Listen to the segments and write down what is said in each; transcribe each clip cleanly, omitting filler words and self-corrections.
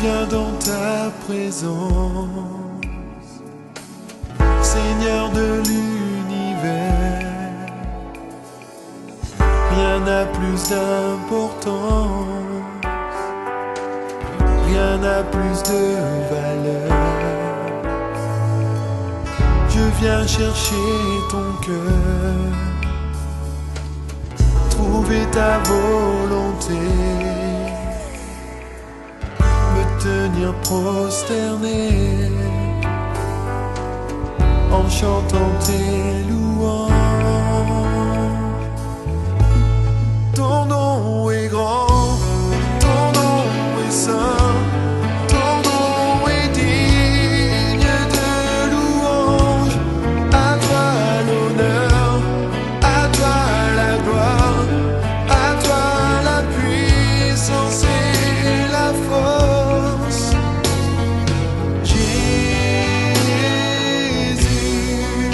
viens dans ta présence, Seigneur de l'univers. Rien n'a plus d'importance, rien n'a plus de valeur. Je viens chercher ton cœur, trouver ta volonté, me tenir prosterné en chantant tes louanges. Ton nom est grand, ton nom est saint, ton nom est digne de louange. À toi l'honneur, à toi la gloire, à toi la puissance et la force. Jésus,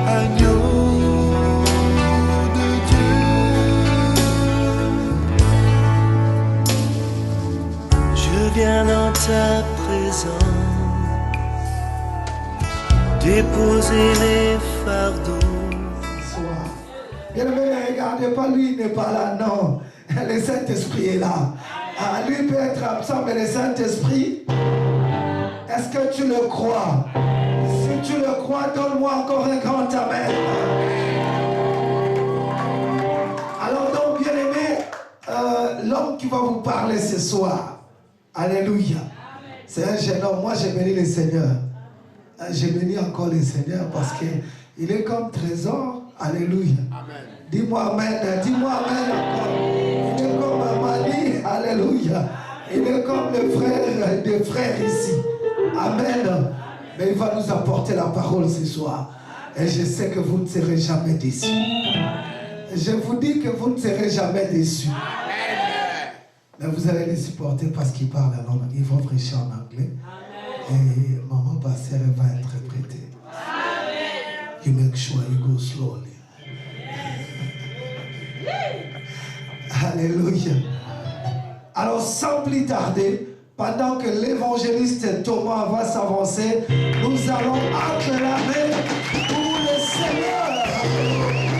agneau de Dieu. Je viens dans ta présence, déposer les fardeaux. Bien-aimé, ne regardez pas, lui il n'est pas là, non. Le Saint-Esprit est là. Ah, lui peut être absent, mais le Saint-Esprit, est-ce que tu le crois? Si tu le crois, donne-moi encore un grand amen. Alors donc, bien-aimé, l'homme qui va vous parler ce soir, alléluia, c'est un jeune homme. Moi, j'ai béni le Seigneur. J'ai béni encore le Seigneur parce qu'il est comme trésor. Alléluia. Amen. Dis-moi amen. Dis-moi amen encore. Il est comme Amani. Alléluia. Il est comme le frère des frères ici. Amen. Mais il va nous apporter la parole ce soir. Et je sais que vous ne serez jamais déçus. Je vous dis que vous ne serez jamais déçus. Mais vous allez les supporter parce qu'ils parlent en anglais. Ils vont prêcher en anglais. Et maman pasteur va interpréter. You make sure you go slowly. Alléluia. Alors sans plus tarder, pendant que l'évangéliste Thomas va s'avancer, nous allons acclamer pour le Seigneur.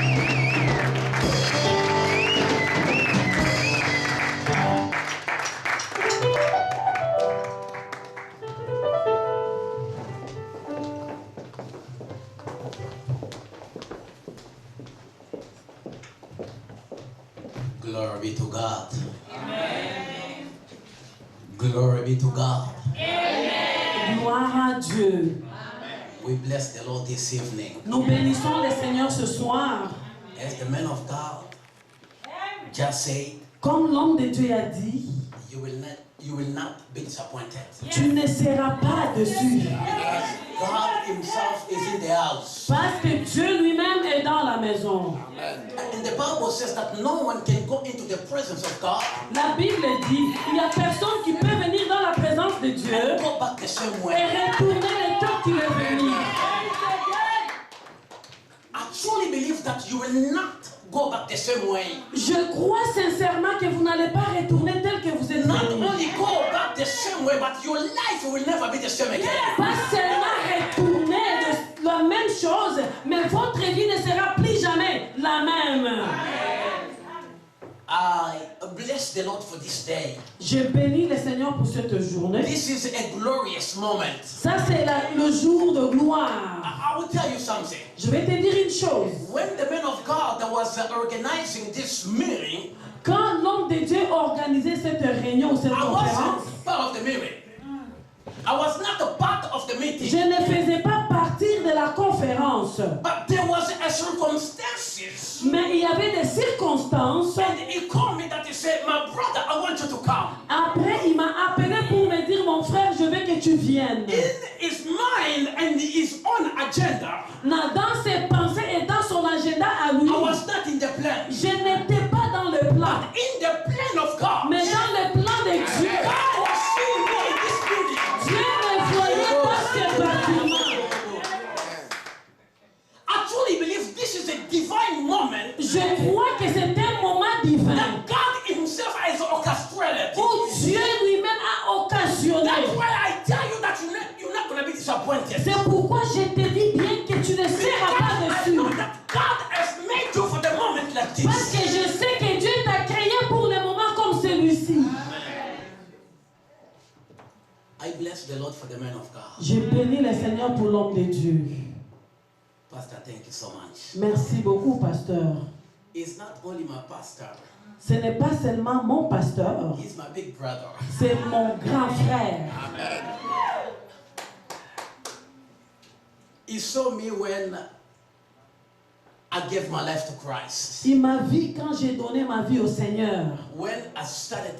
Glory be to God. Amen. Glory be to God. Amen. Gloire à Dieu. We bless the Lord this evening. Nous bénissons le Seigneur ce soir. As the man of God just said, Comme l'homme de Dieu a dit, you will not be disappointed. tu ne seras pas déçu. Because God himself is in the house. Parce que Dieu lui-même est dans la maison. And the Bible says that no one can go into the presence of God La Bible dit, il n'y a personne qui peut venir dans la présence de Dieu and go back the same et way. retourner le temps qu'il est venu. I truly believe that you will not go back the same way. Je crois sincèrement que vous n'allez pas retourner tel que vous êtes Not venu. only go back the same way, but your life will never be the same again. Pas seulement retourner de la même chose, mais votre vie ne sera plus jamais la même. I bless the Lord for this day. Je bénis le Seigneur pour cette journée. This is a glorious moment. Ça, c'est le jour de gloire. I will tell you something. Je vais te dire une chose. When the man of God that was organizing this meeting, Quand l'homme de Dieu organisait cette réunion ou cette I conférence, wasn't part of the meeting. I was not a part of the meeting. je ne faisais pas partie de la conférence. But there was a circumstances. Mais il y avait des circonstances. And he called me that he said, my brother, I want you to come. Après, il m'a appelé pour me dire, mon frère, je veux que tu viennes. In his mind and his own agenda, Dans ses pensées et dans son agenda à lui, I was not in the plan. je n'étais pas dans le plan. In the plan of God, Mais dans le plan de Dieu, God was seeing me in this building. Dieu me voyait dans ce bâtiment. I truly believe this is a divine moment Je crois que c'est un moment divin that God himself has orchestrated. où Dieu lui-même a disappointed. C'est pourquoi je te dis bien que tu ne seras pas I dessus. know that God has made you for the moment like Parce this. que je sais que Dieu t'a créé pour le moment comme celui-ci. I bless the Lord for the man of God. Je bénis le Seigneur pour l'homme de Dieu. Pastor, thank you so much. Merci beaucoup, pasteur. He's not only my pastor, Ce n'est pas seulement mon pasteur, he's my big brother. c'est mon grand frère. He saw me when I gave my life to Christ. Il m'a vu quand j'ai donné ma vie au Seigneur. When I started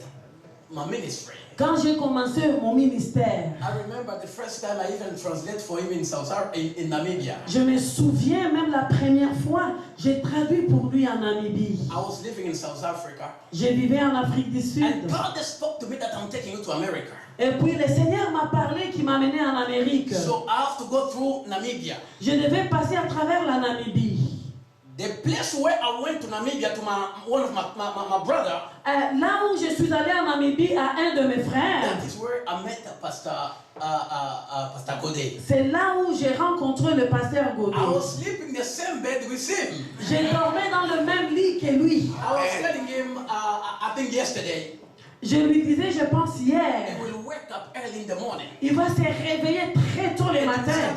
my ministry. Quand j'ai commencé mon ministère, I remember the first time I even translated for him in Namibia. je me souviens même la première fois, j'ai traduit pour lui en Namibie. I was living in South Africa. Je vivais en Afrique du Sud. And God spoke to me that I'm taking you to America. Et puis le Seigneur m'a parlé qui m'a mené en Amérique. So I have to go through Namibia. Je devais passer à travers la Namibie. The place where I went to Namibia to one of my brother. Là où je suis allé en Namibie à un de mes frères. That is where I met Pastor Godé. C'est là où j'ai rencontré le pasteur Godé. I was sleeping in the same bed with him. Je dormais dans le même lit que lui. I was telling him, I think yesterday. Je lui disais, je pense He hier. will wake up early in the morning. Il va se réveiller très tôt le And matin.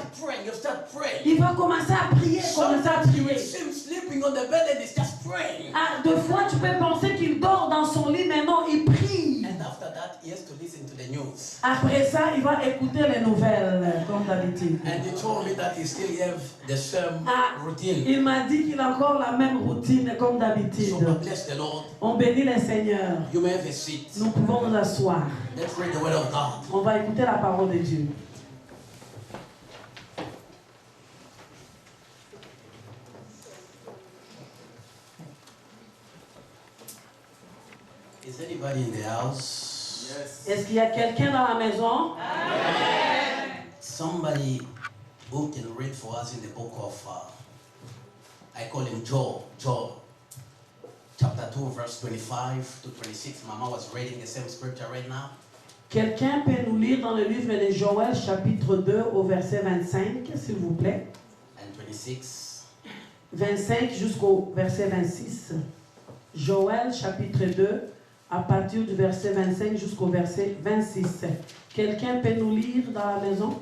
you start praying. Il va commencer à prier, commencer à Sometimes you will prier. see him sleeping on the bed and he's just praying. Ah, deux fois, tu peux penser qu'il dort dans son lit, mais non, il prie. And after that, he has to listen to the news. Après ça, il va écouter les nouvelles, comme d'habitude. And he told me that he still have the same routine. Il m'a dit qu'il a encore la même routine, comme So d'habitude. I bless the Lord. On bénit le Seigneur. You may have a seat. Nous pouvons nous asseoir. Let's read the word of God. On va écouter la parole de Dieu. Is anybody in the house? Yes. Est-ce qu'il y a quelqu'un dans la maison? Somebody who can read for us in the book of, I call him Joel. Joel. Chapter 2, verse 25 to 26. Mama was reading the same scripture right now. Quelqu'un peut nous lire dans le livre de Joël, chapitre 2, au verset 25, s'il vous plaît. And 26. 25 jusqu'au verset 26. Joël, chapitre 2, à partir du verset 25 jusqu'au verset 26. Quelqu'un peut nous lire dans la maison?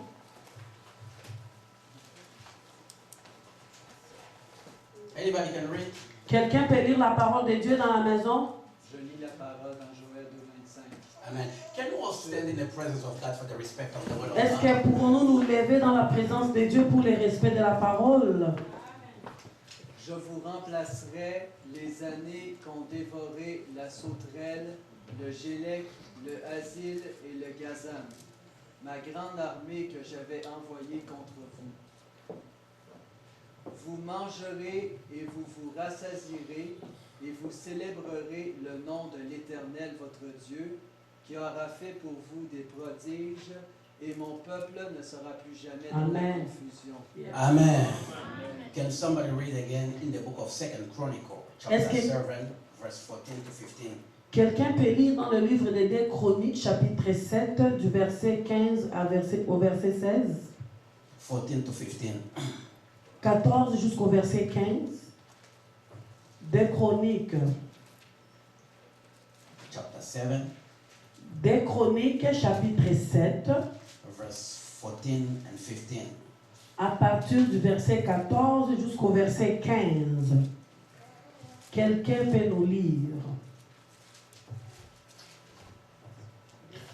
Anybody can read? Quelqu'un peut lire la parole de Dieu dans la maison? Je lis la parole dans Joël 2:25. Amen. Can you all stand in the presence of God for the respect of the word of Est-ce God? que pouvons-nous nous lever dans la présence de Dieu pour le respect de la parole? Je vous remplacerai les années qu'ont dévoré la sauterelle, le gélec, le asile et le gazan, ma grande armée que j'avais envoyée contre vous. Vous mangerez et vous vous rassasierez et vous célébrerez le nom de l'Éternel votre Dieu, qui aura fait pour vous des prodiges, et mon peuple ne sera plus jamais dans la Amen. confusion. Amen. Can somebody read again in the book of 2 Chronicle, chapter Est-ce que- 7, verse 14 to 15? Quelqu'un peut lire dans le livre des 2 Chroniques, chapitre 7, du verset 15 au verset 16, 14 to 15. 14 jusqu'au verset 15. 2 Chroniques, Chapter 7, 2 Chroniques, chapitre 7, verse 14 and 15. à partir du verset 14 jusqu'au verset 15. Quelqu'un peut nous lire.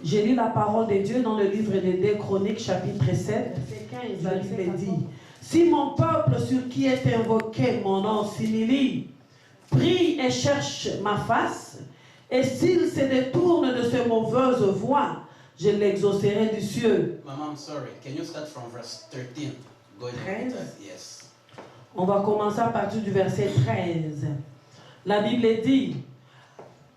J'ai lu la parole de Dieu dans le livre des 2 Chroniques, chapitre 7, verset 15. La Bible dit: Si mon peuple sur qui est invoqué mon nom s'humilie, prie et cherche ma face, et s'il se détourne de ses mauvaises voies, je l'exaucerai du cieux. Mama, I'm sorry. Can you start from verse 13? Go ahead. 13? Yes. On va commencer à partir du verset 13. La Bible dit: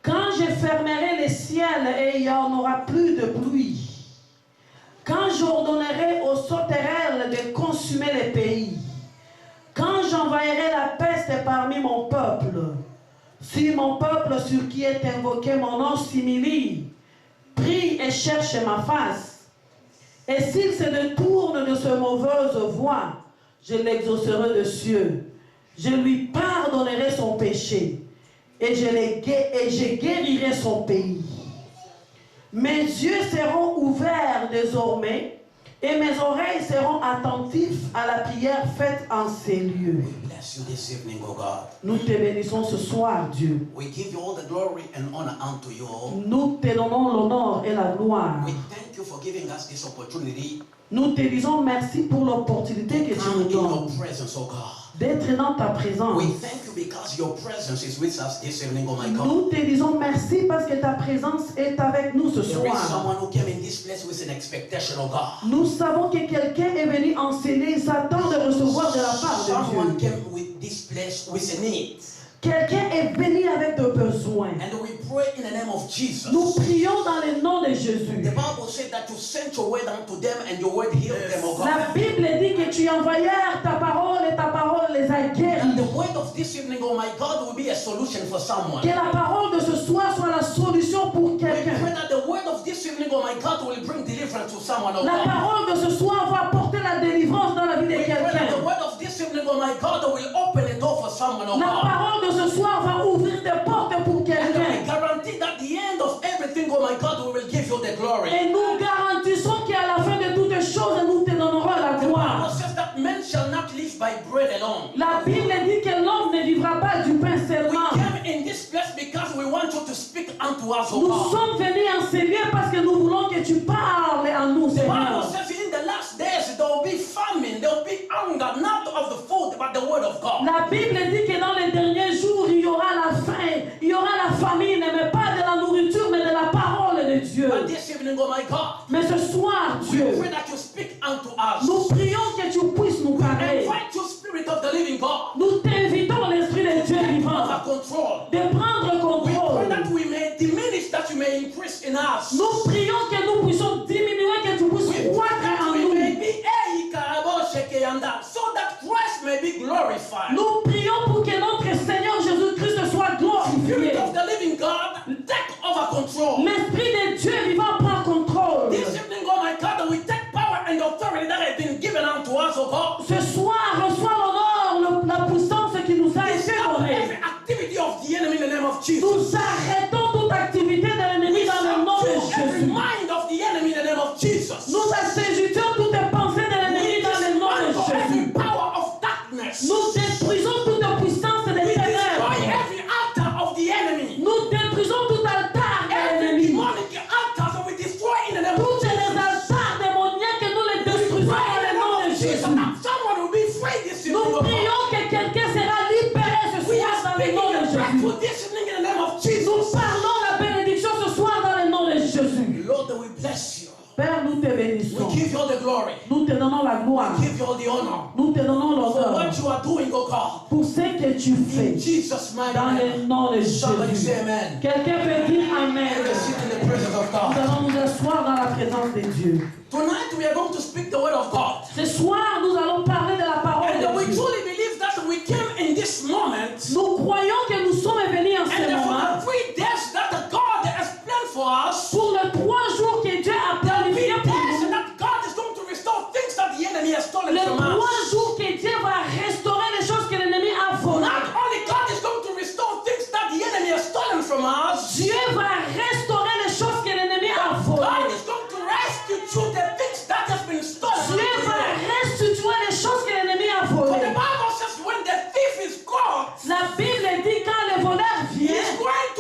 Quand je fermerai les ciels et il n'y en aura plus de pluie, quand j'ordonnerai aux sauterelles de consumer les pays, quand j'envahirai la peste parmi mon peuple, si mon peuple sur qui est invoqué mon nom s'humilie, prie et cherche ma face, et s'il se détourne de mauvaise voie, je l'exaucerai de cieux. Je lui pardonnerai son péché et je guérirai son pays. Mes yeux seront ouverts désormais et mes oreilles seront attentives à la prière faite en ces lieux. Bless you this evening, oh God. Nous te bénissons ce soir, Dieu. We give you all the glory and honor unto you. Nous te donnons l'honneur et la gloire. We thank you for giving us this opportunity Nous te disons merci pour l'opportunité que to tu come nous in your donnes presence, oh God. d'être dans ta présence. We thank you because your presence is with us this evening, oh my God. Nous te disons merci parce que ta présence est avec nous ce There is soir. someone who came in this place with an expectation, oh God. Nous savons que quelqu'un est venu enseigner, il s'attend de recevoir de la part de Someone Dieu. came with this place with a need. Quelqu'un est venu avec des besoins. And we pray in the name of Jesus. Nous prions dans le nom de The Jésus. Bible said that you sent your word unto them and your word healed them, oh God. La Bible dit que tu envoyais ta parole et ta parole les a And guéris. the word of this evening, oh my God, will be a solution for someone. Que la parole de ce soir soit la solution pour We pray quelqu'un. that the word of this evening, oh my God, will bring deliverance to someone, oh La God. parole de ce soir va apporter la délivrance dans la vie de We pray that the quelqu'un. word of this evening, oh my God, will open a door for someone, oh La God. parole de ce soir va ouvrir des portes pour And we quelqu'un. guarantee that the end of everything, oh my God, we will give you the glory. Et nous garantissons qu'à la fin de toutes choses, nous te donnerons la The Bible gloire. says that men shall not live by bread alone. La Bible dit que l'homme ne vivra pas du pain We seulement. came in this place because we want you to speak unto us, oh Nous God. sommes venus enseigner parce que nous voulons que tu parles à nous, The Bible Seigneur. says in the last days there will be famine, there will be hunger, not of the food, but the word of God. La Bible dit que dans les derniers jours, il y aura la faim, il y aura la famine, mais pas de la nourriture, mais de la parole de Dieu. But this evening, oh my God, Mais ce soir, we Dieu, pray that you speak unto us. nous prions que tu puisses nous parler. Invite you, Spirit of the living God, Nous t'invitons, l'Esprit de Dieu vivant, over control. de prendre We pray contrôle. that we may diminish, that you may increase in us. Nous prions que nous puissions diminuer, que tu We puisses pray croître that en we may nous. be so that Christ may be glorified. Nous prions pour que notre Seigneur Jésus-Christ soit glorifié. Spirit of the living God, take over control. L'Esprit de Dieu vivant prend contrôle. This evening, oh my God, we take power and authority that has been given unto us, oh God. Ce soir, reçois l'honneur, la puissance qui nous a été Stop donnée. every activity of the enemy in the name of Jesus. Nous arrêtons toute activité de l'ennemi dans le nom de Subdue every Jésus. mind of the enemy in the name of Jesus. Nous assujettons toutes les pensées de l'ennemi dans le nom de Dismantle every Jésus. power of darkness. Nous détruisons toute puissance des We destroy ténèbres. every altar of the enemy. Nous détruisons tout altar de Every l'ennemi. demonic altar that we destroy in the name of Toutes les Jesus. altars démoniaques que nous les détruisons Pray dans in le the nom name de of Jesus Jésus. that someone will be free this evening, Nous oh God. prions que quelqu'un sera libéré ce We soir are dans le speaking nom de a Jésus. breakthrough this evening in the name of Nous Jesus. parlons la bénédiction ce soir dans le nom de Jésus. Lord, we bless you. Père, nous te bénissons. We give you all the glory. Nous te donnons la gloire. We give you all the honor Nous te donnons for l'honneur what you are doing, oh God. pour ce que tu In fais Jesus' mighty dans le name. nom de Somebody Jésus. say amen. Quelqu'un peut dire Amen. Let us sit in the presence of Nous God. allons nous asseoir dans la présence de Dieu. Tonight we are going to speak the word of God. Ce soir, nous allons parler de la parole And we de Dieu. truly believe that we came in this moment. Nous croyons que nous sommes venus en And ce for moment the 3 days that God has planned for us, pour les 3 jours que Dieu a the 3 planifié pour days nous. that God is going to restore things that the enemy has stolen Les from 3 us. jours que Dieu va restaurer les choses que l'ennemi a volées. Not only God is going to restore things that the enemy has stolen from us, Dieu va restaurer les choses que l'ennemi a God volées. is going to restitute the things that has been stolen. Dieu va restituer les choses que l'ennemi a For the volées. Bible says when the thief is caught, La Bible dit quand le voleur he's vient, going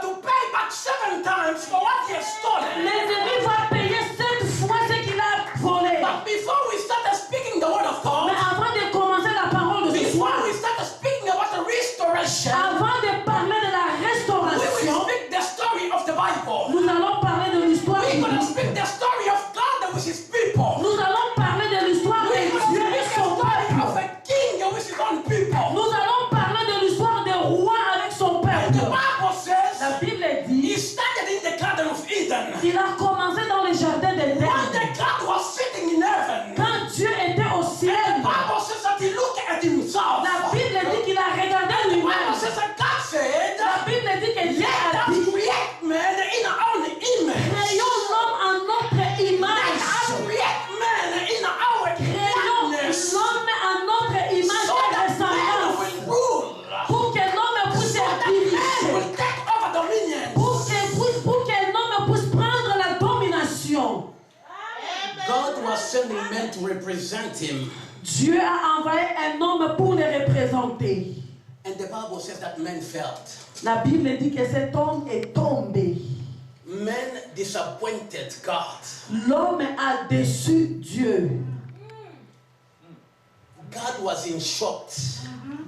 to pay back 7 times for what he has stolen. l'ennemi va payer 7 fois ce qu'il a volé. But before we started speaking the word of Mais God, avant de commencer la parole de ce before soir, we started speaking about the restoration, avant de parler de la we will restauration, speak the story of the Bible. nous allons parler de l'histoire We're going to biblique. speak the story of God with his people. Nous allons parler de l'histoire de We're going to Dieu et speak the son story of peuple. a king with his own people. Nous allons parler de l'histoire des rois avec son And the peuple. Bible says La Bible he dit started in the Garden of Eden. qu'il a commencé dans le jardin One d'Éden. day God was sitting in heaven. Quand Dieu était au The ciel, Bible says that he looked at himself. la Bible dit qu'il a regardé The Bible lui-même. says that God said, La Bible dit que Dieu let a us dit, create man in our own image. créons l'homme en notre Let image. us create man God was sending men to represent him. Dieu a envoyé un homme pour les représenter. And the Bible says that men felt. La Bible dit que cet homme est tombé. Men disappointed God. L'homme a déçu Dieu. God was in shock.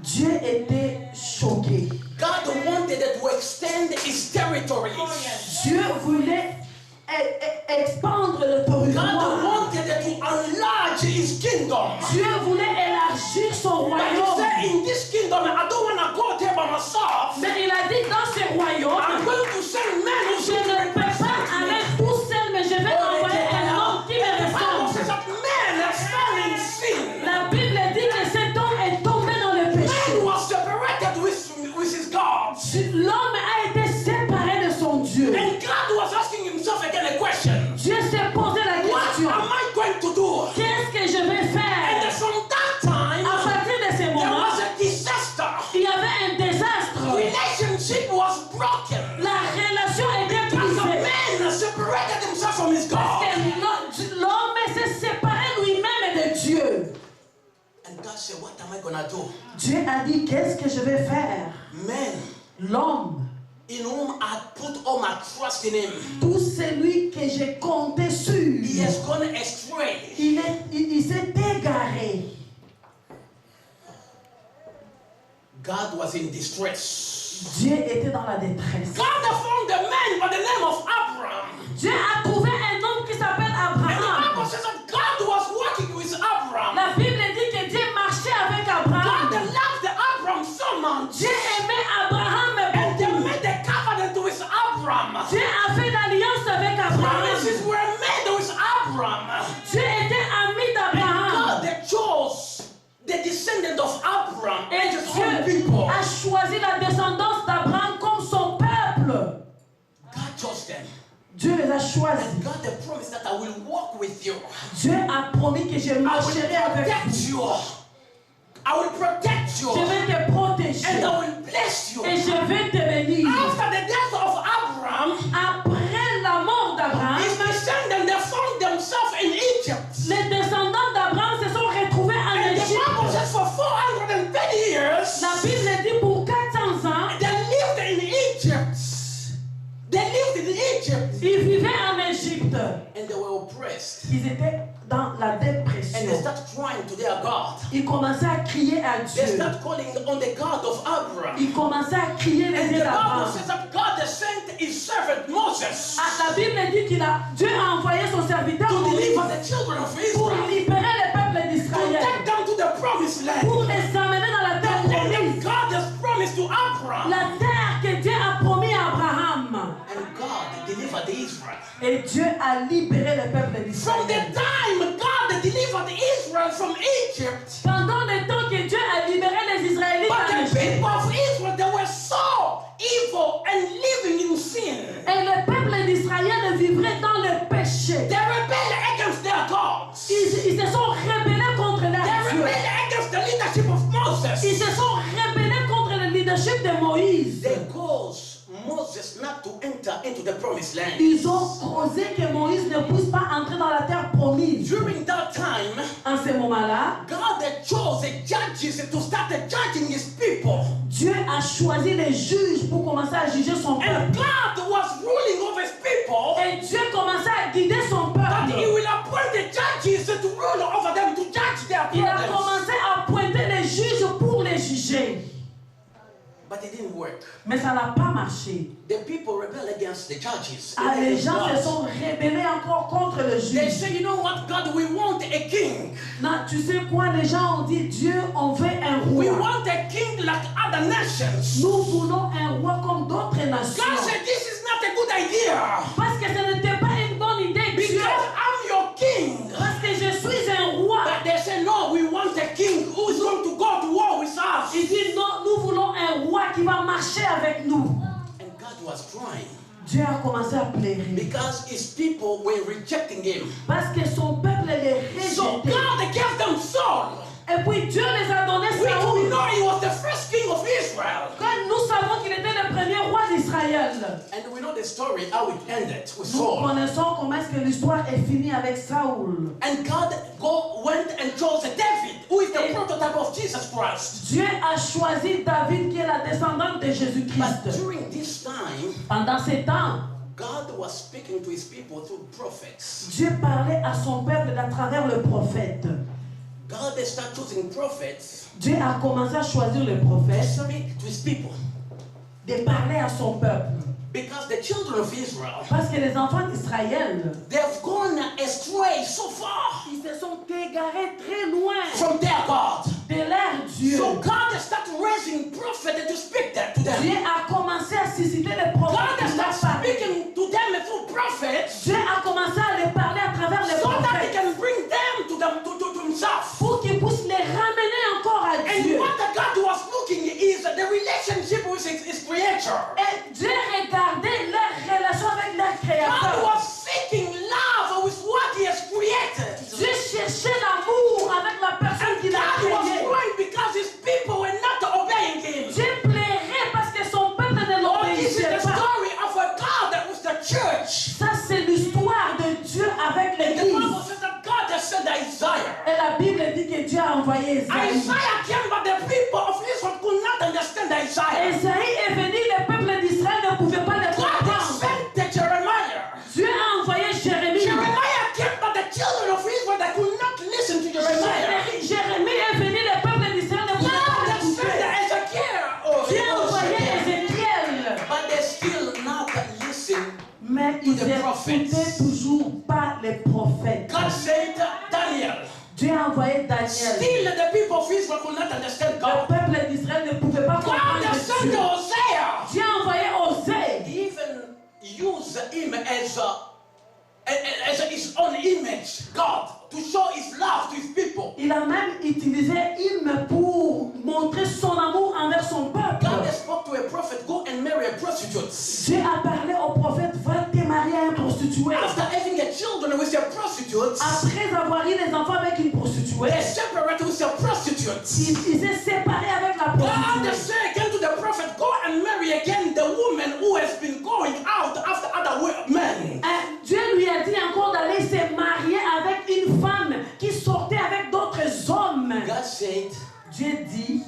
Dieu était choqué. God wanted to extend his territories. Dieu voulait expandre le God territoire. wanted to enlarge his kingdom. Dieu voulait élargir son But he royaume. said, in this kingdom, I don't want to go there by myself. Mais il a dit dans ce I'm royaume, going to send men who je ne peux pas aller tout seul, mais je vais envoyer un homme qui me The Bible says ressemble. that men fell in sin. La Bible dit que cet homme est tombé dans le péché. Man was separated with his God. L'homme a été séparé de son Dieu. And God was asking himself again a question. Dieu s'est posé la What question, am I going to do? qu'est-ce que je vais And faire? from that time, À partir de ce there moment, was a disaster. il y avait un désastre. Relationship was broken. La relation était Because the brisée. man separated himself from his Parce God. que l'homme s'est séparé lui-même de Dieu. And God said, what am I going to do? Dieu a dit, qu'est-ce que je vais faire? Man, L'homme, in whom I put all my trust in him, tout celui que j'ai compté sur, he has gone astray. il s'est égaré. God was in distress. Dieu était dans la détresse. God found a man by the name of Abraham. Dieu a trouvé un homme qui s'appelle And the Bible Abraham. says that God was working with Abraham. La Bible dit que Dieu marchait avec God Abraham. loved Abraham so much. Dieu aimait Abraham And they beaucoup. made a covenant with Abraham. Dieu a fait l'alliance avec Promises Abraham. were made with Abraham. Dieu était ami And d'Abraham. God chose the descendant of Abraham Et and his own Dieu people. a choisi la descendance d'Abraham comme son peuple. God chose them. Dieu les a choisis. And God the promise that I will walk with you. Dieu a promis que je I will marcherai avec protect vous. you. I will protect you. Je vais te protéger. And I will bless you. Et je vais te bénir. After the death of Abraham, Après la mort d'Abraham, his descendants they found themselves in Egypt. les descendants d'Abraham se sont retrouvés en And the Bible Égypte. says for 430 years, La Bible dit pour 400 ans, they lived in Egypt. They lived in Egypt. ils vivaient en Égypte. And they were oppressed. Ils étaient dans la And they dépression. started crying to their God. Ils commençaient à crier à They Dieu. started calling on the God of Abraham. Ils commençaient à crier les And yeux the Bible d'Abraham. says that God has sent his servant Moses Ah, la Bible dit Dieu a envoyé son serviteur to Moïse deliver the children of pour Israel, libérer le peuple to d'Israël, take them to the promised land. pour les amener dans la terre The land promise, that God has promised to Abraham. la terre que Dieu a promis à Abraham. And God delivered Israel. Et Dieu a libéré le peuple From the d'Israël. time God delivered Israel from Egypt, Pendant le temps que Dieu a libéré les Israélites but en the Égypte, people of Israel, they were so evil and living in sin. et le peuple d'Israël vivrait dans le péché. They rebelled against their gods. Ils se sont rebellés contre leur They Dieu. rebelled against the leadership of Ils Moses. se sont rebellés contre le leadership de Moïse. They caused Moses not to enter into the promised land. Ils ont causé que Moïse ne puisse pas entrer dans la terre promise. During that time, En ce moment-là, God had chose the judges to start judging his people. Dieu a choisi les juges pour commencer à juger son And peuple. God was ruling over his people. Et Dieu commençait à guider son But he peuple. will appoint the judges to rule over them, to judge their Il a problems. commencé à pointer les juges pour les juger. But it didn't work. Mais ça n'a pas marché. The people rebel against the judges. Ah, les against gens God. se sont rebellés encore contre le They juge. say, you know what, God, we want a king. Non, tu sais quoi, les gens ont dit, Dieu, on veut un We roi. want a king like other nations. Nous voulons un roi comme d'autres God nations. said, this is not a good idea. Parce que ce n'était pas une bonne idée, Dieu. Because I'm your king. Parce que je suis un roi. But they say, no, we want a king who is going to go to war with us. Il dit, non, nous voulons un roi qui va marcher avec nous. And God was crying Dieu a commencé à pleurer. because his people were rejecting him. Parce que son peuple les So rejetait. God gave them Saul. Et puis Dieu les a donné We Saoul. know he was the first king of Israel. Quand nous savons qu'il était le premier roi d'Israël. And we know the story, how it ended with Nous Saul. connaissons comment est-ce que l'histoire est finie avec Saoul. And God went and chose David, who is the prototype of Jesus Christ. Dieu a choisi David qui est la descendante de But Jésus-Christ. during this time, Pendant ces temps, God was speaking to his people through prophets. Dieu parlait à son peuple à travers le prophète. God started choosing prophets Dieu a commencé à choisir le to prophète, speak to his people. de parler à son peuple. Because the children of Israel, Parce que les enfants d'Israël, they have gone astray so far ils se sont égarés très loin from their God. de leur Dieu. So God started raising prophets to speak that to them. Dieu a commencé à susciter les prophètes. God qui leur started parlaient. speaking to them through prophets Dieu a commencé à les parler à travers les so that he prophètes can bring them to himself. pour qu'ils puissent les ramener encore à And Dieu. what God was looking is the relationship with his creator. Et Dieu regardait leur relation avec leur God créateur. was seeking love with what he has created. Dieu cherchait l'amour avec la personne And qu'il a God was créée. crying because his people were not obeying him. Dieu plairait parce que son peuple ne Oh, this is l'obéissait the pas. story of a God that was the church. Ça, c'est l'histoire de Dieu avec And the Bible l'Église. says that God has sent Isaiah. Et la Bible dit que Dieu a envoyé Esaïe. Isaiah came, but the people of Israel could not understand Isaiah. Esaïe est venu, le peuple d'Israël ne pouvait pas le God has comprendre. sent Jeremiah. Dieu a envoyé Jérémie. Jeremiah came, but the children of Israel they could not listen to Jeremiah. Jérémie est venu, le peuple d'Israël ne pouvait God pas has sent l'écouter. Ezekiel. Oh, Dieu a envoyé Ezekiel. Ézéchiel. But they still not listen. Mais ils the prophets. n'écoutaient toujours pas les prophètes. God sent Daniel. Dieu a envoyé Daniel. Still the people of Israel could not understand Le God. peuple d'Israël ne pouvait pas God comprendre has sent Dieu. Hosea. Dieu a envoyé Osée. He even used him as his own image, God, to show his love to his people. Il a même utilisé hymne pour montrer son amour envers son peuple. God spoke to a prophet, go and marry a prostitute. Dieu a parlé au prophète, va te marier à un prostitué. After having a children with a prostitute, Après avoir eu des enfants avec une prostituée, they separated with a prostitute. il s'est séparé avec la God prostituée. said again to the prophet, go and marry again the woman who has been going out after other men. Dieu lui a dit encore d'aller se marier avec une femme qui sortait avec d'autres hommes. God said, Dieu dit,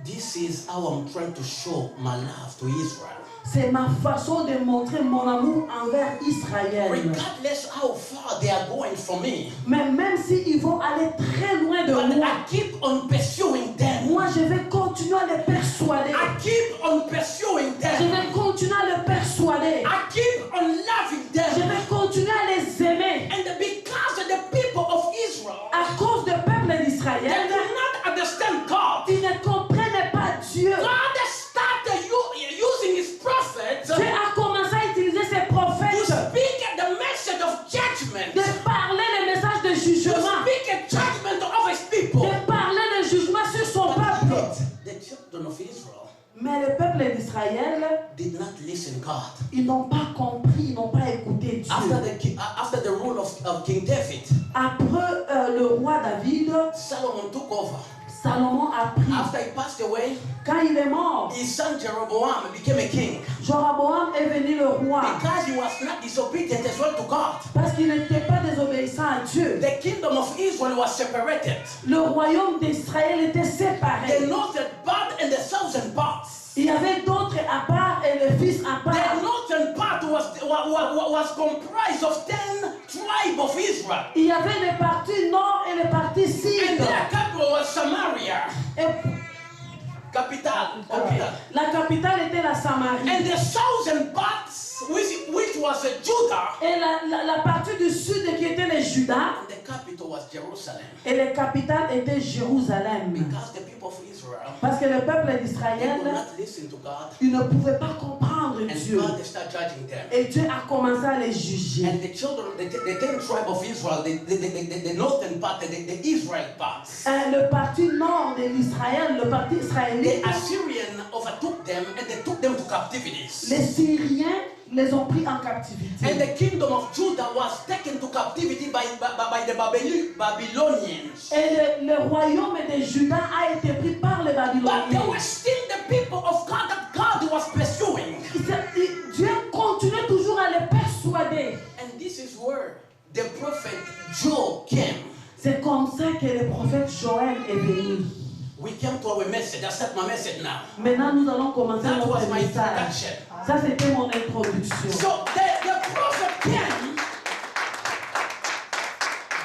this is how I'm trying to show my love to Israel. c'est ma façon de montrer mon amour envers Israël. Regardless how far they are going from me, Mais même s'ils vont aller très loin de but moi, I keep on pursuing them. moi je vais continuer à les persuader. I keep on pursuing Je them. vais continuer à les persuader. I keep on loving Je them. vais continuer à les aimer. And because of the people of Israel, À cause du peuple they d'Israël, could not understand God. ils ne comprenaient pas Dieu. God started using his prophets Dieu a commencé à utiliser ses to prophètes, speak the message of judgment, de to parler le message de jugement, speak a judgment of his people. de parler le jugement sur son But peuple. yet, the children of Israel Mais le peuple d'Israël, did not listen God. ils n'ont pas compris, ils n'ont pas écouté Dieu. After the rule of King David, Après le roi David, Solomon took over. Salomon a pris. After he passed away, Quand il est mort, his son Jeroboam became a king. Jéroboam est venu le roi Because he was not disobedient as well to God. parce qu'il n'était pas désobéissant à Dieu. The kingdom of Israel was separated. Le royaume d'Israël était The séparé. northern part and the southern parts. Il y avait d'autres à part et le fils à The part. northern part was comprised of 10 tribes of Israel. Il y avait les parties nord et les parties And sud. their capital was Samaria. Et Capital. la capitale était la Samarie. And the southern parts, which was Judah. Et la partie du sud qui était les Judas. And the capital was Jerusalem. Et la capitale était Jérusalem. Because the people of Israel, Parce que le peuple they d'Israël, could not listen to God. ils ne pouvaient pas comprendre And Dieu. God started judging them. Et Dieu a commencé à les juger. And the children, the 10 tribe of Israel, the northern part, the Israel parts, Le parti nord de l'Israël, le parti the israélite, Assyrian overtook them and they took them to captivities. les Syriens les ont pris en captivité. And the kingdom of Judah was taken to captivity by the Babylonians. Et le royaume de Juda a été pris par les But there Babyloniens. were still the people of God that God was pursuing. Dieu Joel came. C'est comme ça que le prophète Joël est venu. We came to our message. I start my message now. Maintenant, nous allons commencer That notre was my message. introduction. Ça, c'était mon introduction. So the prophet came.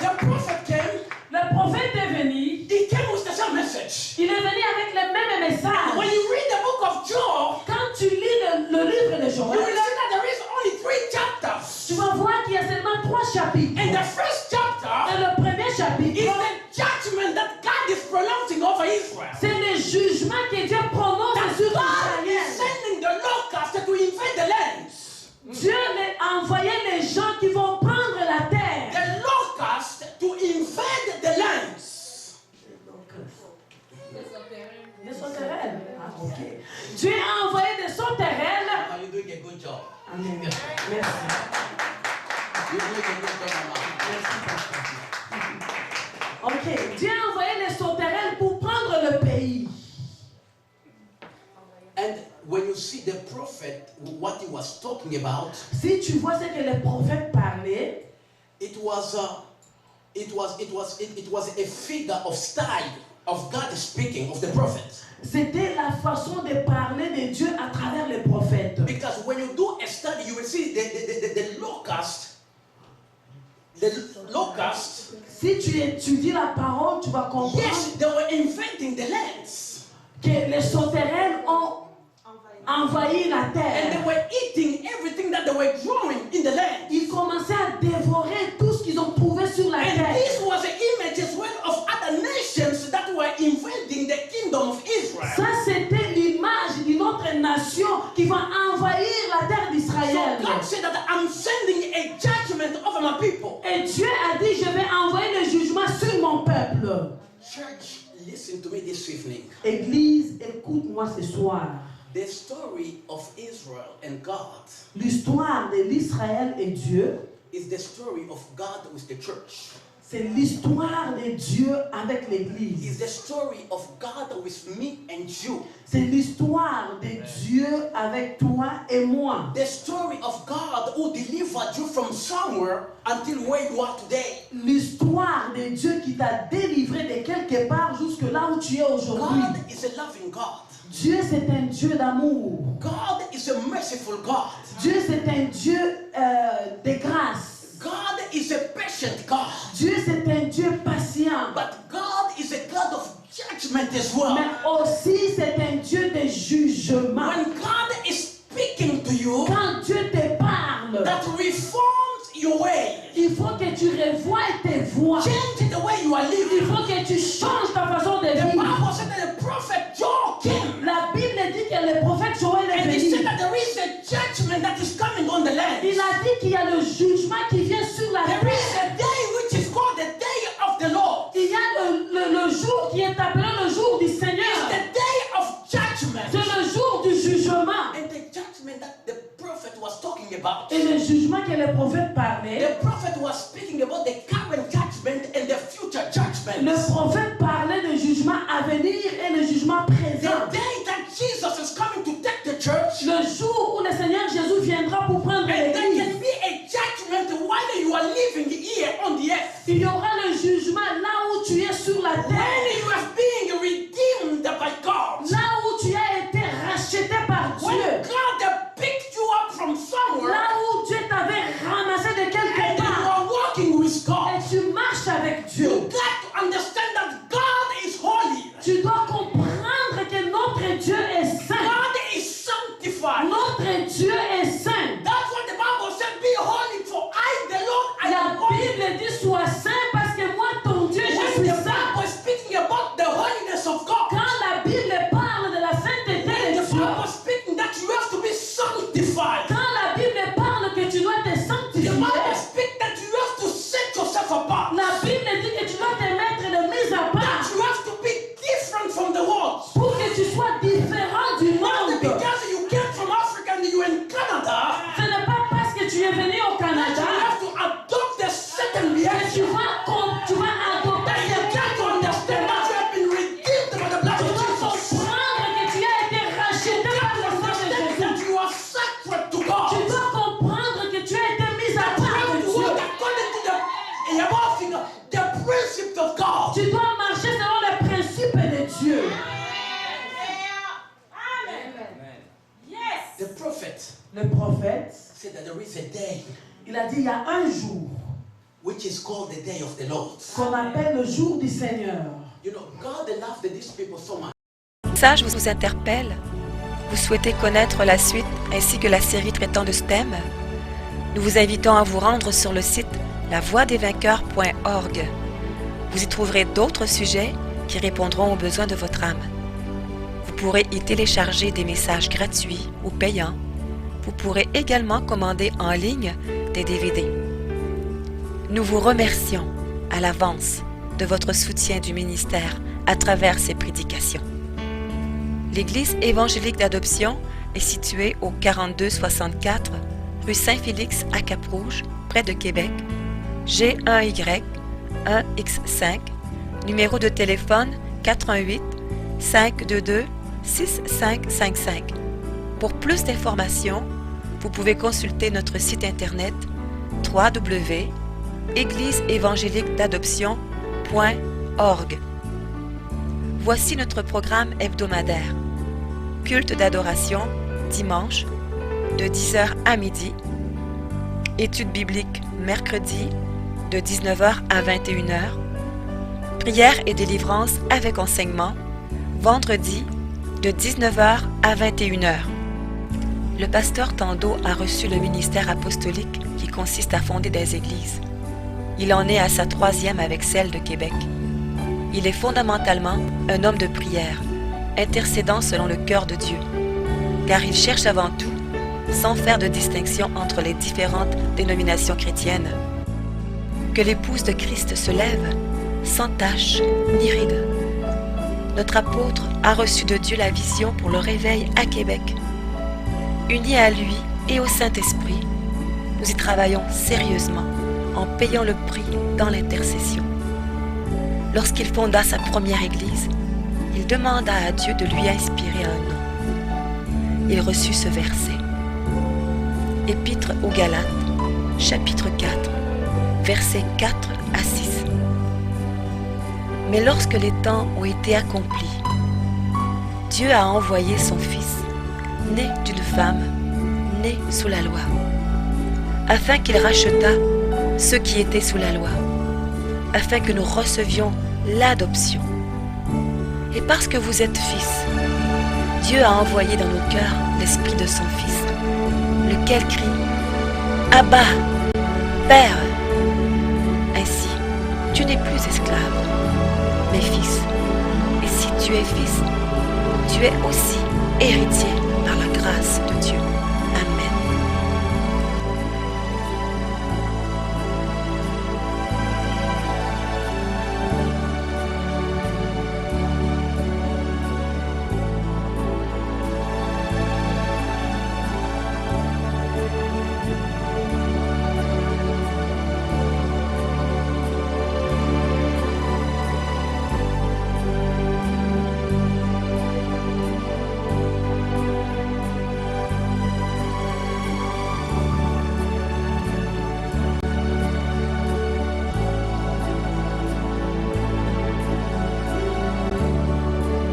The prophet came. Le prophète est venu. He came with the same message. Il est venu avec le même message. When you read the book of Joel, Quand tu lis le livre de you will Joël, see that there is only 3 chapters. tu vas voir qu'il y a seulement 3 chapitres. And the first chapter Et le premier is chapitre, the judgment that God is pronouncing over Israel. c'est le jugement que Dieu prononce That sur God is Israël. sending the locust to invade the lands. Dieu a envoyé les gens qui vont prendre la terre. The locust to invade the lands. Des sauterelles. Ah, ok. Dieu a envoyé des sauterelles. Are you doing a good job? Amen. Merci. You're doing a good job, Mama. Merci, papa. Ok. Dieu a envoyé les sauterelles pour prendre le pays. And when you see the prophet, what he was talking about, Si tu vois ce que le prophète parlait, it was a figure of style of God speaking of the prophet. c'était la façon de parler de Dieu à travers les prophètes. Because when you do a study, you will see the locust. The locust. Si tu étudies la parole, tu vas comprendre Yes, they were invading the lands, que les sauterelles ont envahi la and they terre. were eating everything that they were growing in the land. Ils commençaient à dévorer tout ce qu'ils ont trouvé sur la And terre. this was an image as well of other nations that were invading the kingdom of Israel. Ça, c'était l'image d'une autre nation qui va envahir la terre So d'Israël. God said that I'm sending a judgment over my people. Et Dieu a dit, je vais envoyer le jugement sur mon peuple. Church, listen to me this evening. Église, écoute-moi ce soir. The story of Israel and God L'histoire de l'Israël et Dieu, is the story of God with the church. c'est l'histoire de Dieu avec l'Église. Is the story of God with me and you. C'est l'histoire de Dieu avec toi et moi. The story of God who delivered you from somewhere until where you are today. L'histoire de Dieu qui t'a délivré de quelque part jusque là où tu es aujourd'hui. God is a loving God. Dieu, c'est un Dieu d'amour. God is a merciful God. Dieu, c'est un Dieu de grâce. God is a patient God. Dieu, c'est un Dieu patient. But God is a God of judgment as well. Mais aussi, c'est un Dieu de jugement. When God is speaking to you, Quand Dieu te parle, that reforms your way. il faut que tu revoies tes voies. Change the way you are Il living. faut que tu changes ta façon de The vivre. Bible said that the prophet Joel came. La Bible dit que le prophète Joël est And he said venu. that there is a judgment that is coming on the land. Il a dit qu'il y a le jugement qui vient sur la There is terre. a day which is called the day of the Lord. Il y a le jour qui est appelé le jour du It's Seigneur. the day of judgment. C'est le jour du jugement. And the judgment that the prophet was talking about. Et le jugement que le prophète parlait, The prophet was speaking about the current judgment and the future judgment. le prophète parlait du jugement à venir et le jugement présent. The day that Jesus is coming to take the church, Le jour où le Seigneur Jésus viendra pour prendre and there l'église, can be a judgment while you are living here on the earth. il y aura le jugement là où tu es sur la When terre, you are being redeemed by God. là où tu as été racheté par When Dieu, God picked you up from somewhere là où Dieu t'avait ramassé de and quelque you part are walking with God, et tu marches avec you Dieu. got to understand that God is holy. Tu dois comprendre que notre Dieu est saint. God is sanctified. Notre Dieu est saint. That's what the Bible said, be holy for I, the Lord, I am La holy. Bible dit sois saint parce que moi, ton Dieu, je When suis the saint. Bible is speaking about the holiness of God, Quand la Bible parle de la sainteté when de the Dieu, Bible is speaking that you have to be sanctified, quand la Bible parle que tu dois te the sanctifier, Bible speaks that you have to set yourself apart. la Bible dit que tu dois te mettre de principes of God. Tu dois marcher selon les principes de Dieu. The prophet Le prophète, said that there is a day il a dit il y a un jour which is called the day of the Lord. qu'on appelle le jour du Seigneur. You know, God loved these people so much. Ce message vous interpelle? Vous souhaitez connaître la suite ainsi que la série traitant de ce thème? Nous vous invitons à vous rendre sur le site lavoidesvainqueurs.org. Vous y trouverez d'autres sujets qui répondront aux besoins de votre âme. Vous pourrez y télécharger des messages gratuits ou payants. Vous pourrez également commander en ligne des DVD. Nous vous remercions à l'avance de votre soutien du ministère à travers ces prédications. L'Église évangélique d'adoption est située au 4264 rue Saint-Félix à Cap-Rouge, près de Québec, G1Y 1X5, numéro de téléphone 88 522 6555. Pour plus d'informations, vous pouvez consulter notre site internet www.égliseévangéliquedadoption.org. Voici notre programme hebdomadaire. Culte d'adoration, dimanche, de 10h à midi. Études bibliques, mercredi, de 19h à 21h. Prière et délivrance avec enseignement, vendredi, de 19h à 21h. Le pasteur Tando a reçu le ministère apostolique qui consiste à fonder des églises. Il en est à sa 3e avec celle de Québec. Il est fondamentalement un homme de prière, intercédant selon le cœur de Dieu, car il cherche avant tout, sans faire de distinction entre les différentes dénominations chrétiennes, que l'épouse de Christ se lève sans tache ni ride. Notre apôtre a reçu de Dieu la vision pour le réveil à Québec. Unis à lui et au Saint-Esprit, nous y travaillons sérieusement en payant le prix dans l'intercession. Lorsqu'il fonda sa première église, il demanda à Dieu de lui inspirer un nom. Il reçut ce verset. Épître aux Galates, chapitre 4, versets 4 à 6. Mais lorsque les temps ont été accomplis, Dieu a envoyé son Fils, né d'une femme, né sous la loi, afin qu'il rachetât ceux qui étaient sous la loi, afin que nous recevions l'adoption. Et parce que vous êtes fils, Dieu a envoyé dans nos cœurs l'esprit de son Fils, lequel crie « Abba, Père !» Ainsi, tu n'es plus esclave, mais fils. Et si tu es fils, tu es aussi héritier par la grâce de Dieu.